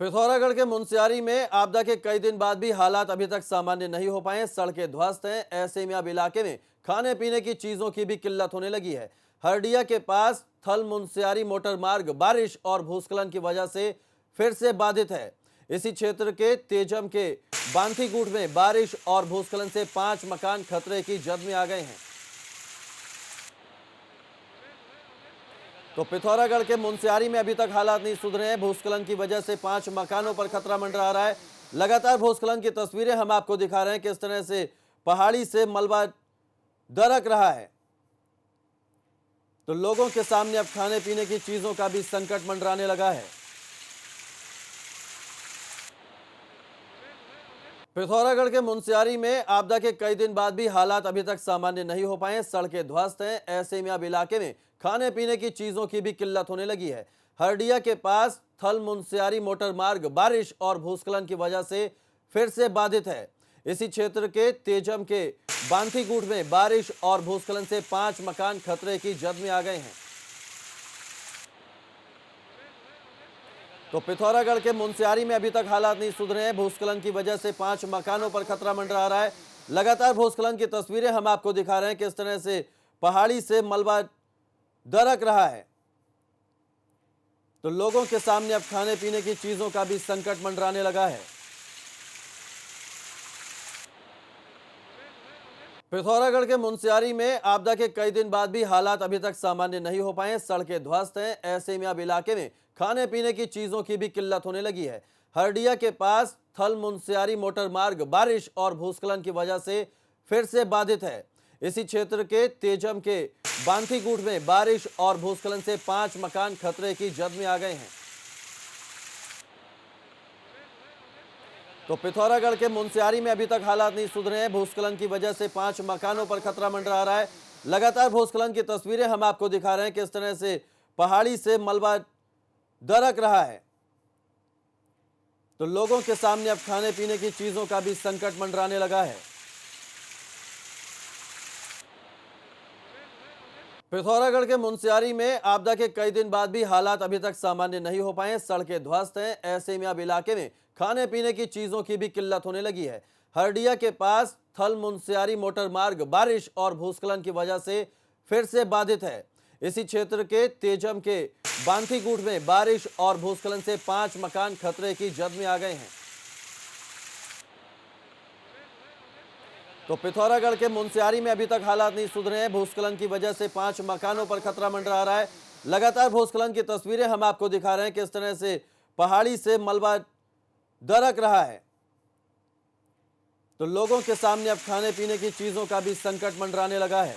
पिथौरागढ़ के मुनस्यारी में आपदा के कई दिन बाद भी हालात अभी तक सामान्य नहीं हो पाए। सड़कें ध्वस्त हैं। ऐसे में अब इलाके में खाने पीने की चीजों की भी किल्लत होने लगी है। हरडिया के पास थल मुनस्यारी मोटर मार्ग बारिश और भूस्खलन की वजह से फिर से बाधित है। इसी क्षेत्र के तेजम के बांथीगुट में बारिश और भूस्खलन से 5 मकान खतरे की जद में आ गए हैं। तो पिथौरागढ़ के मुनस्यारी में अभी तक हालात नहीं सुधरे हैं। भूस्खलन की वजह से 5 मकानों पर खतरा मंडरा रहा है। लगातार भूस्खलन की तस्वीरें हम आपको दिखा रहे हैं, किस तरह से पहाड़ी से मलबा दरक रहा है। तो लोगों के सामने अब खाने पीने की चीजों का भी संकट मंडराने लगा है। पिथौरागढ़ के मुनस्यारी में आपदा के कई दिन बाद भी हालात अभी तक सामान्य नहीं हो पाए। सड़कें ध्वस्त हैं। ऐसे में अब इलाके में खाने पीने की चीजों की भी किल्लत होने लगी है। हरडिया के पास थल मुनस्यारी मोटर मार्ग बारिश और भूस्खलन की वजह से फिर से बाधित है। इसी क्षेत्र के तेजम के बांथीगुट में बारिश और भूस्खलन से 5 मकान खतरे की जद में आ गए हैं। तो पिथौरागढ़ के मुनस्यारी में अभी तक हालात नहीं सुधरे हैं। भूस्खलन की वजह से 5 मकानों पर खतरा मंडरा रहा है। लगातार भूस्खलन की तस्वीरें हम आपको दिखा रहे हैं, किस तरह से पहाड़ी से मलबा दरक रहा है। तो लोगों के सामने अब खाने पीने की चीजों का भी संकट मंडराने लगा है। पिथौरागढ़ के मुनस्यारी में आपदा के कई दिन बाद भी हालात अभी तक सामान्य नहीं हो पाए। सड़कें ध्वस्त हैं। ऐसे में अब इलाके में खाने पीने की चीजों की भी किल्लत होने लगी है। हरडिया के पास थल मुनस्यारी मोटर मार्ग बारिश और भूस्खलन की वजह से फिर से बाधित है। इसी क्षेत्र के तेजम के बांथीगुट में बारिश और भूस्खलन से 5 मकान खतरे की जद में आ गए हैं। तो पिथौरागढ़ के मुनस्यारी में अभी तक हालात नहीं सुधरे हैं। भूस्खलन की वजह से 5 मकानों पर खतरा मंडरा रहा है। लगातार भूस्खलन की तस्वीरें हम आपको दिखा रहे हैं, किस तरह से पहाड़ी से मलबा दरक रहा है। तो लोगों के सामने अब खाने पीने की चीजों का भी संकट मंडराने लगा है। पिथौरागढ़ के मुनस्यारी में आपदा के कई दिन बाद भी हालात अभी तक सामान्य नहीं हो पाए। सड़कें ध्वस्त हैं। ऐसे में अब इलाके में खाने पीने की चीजों की भी किल्लत होने लगी है। हरडिया के पास थल मुनस्यारी मोटर मार्ग बारिश और भूस्खलन की वजह से फिर से बाधित है। इसी क्षेत्र के तेजम के बांथीगुट में बारिश और भूस्खलन से 5 मकान खतरे की जद में आ गए हैं। तो पिथौरागढ़ के मुनस्यारी में अभी तक हालात नहीं सुधरे हैं। भूस्खलन की वजह से 5 मकानों पर खतरा मंडरा रहा है। लगातार भूस्खलन की तस्वीरें हम आपको दिखा रहे हैं, किस तरह से पहाड़ी से मलबा दरक रहा है। तो लोगों के सामने अब खाने पीने की चीजों का भी संकट मंडराने लगा है।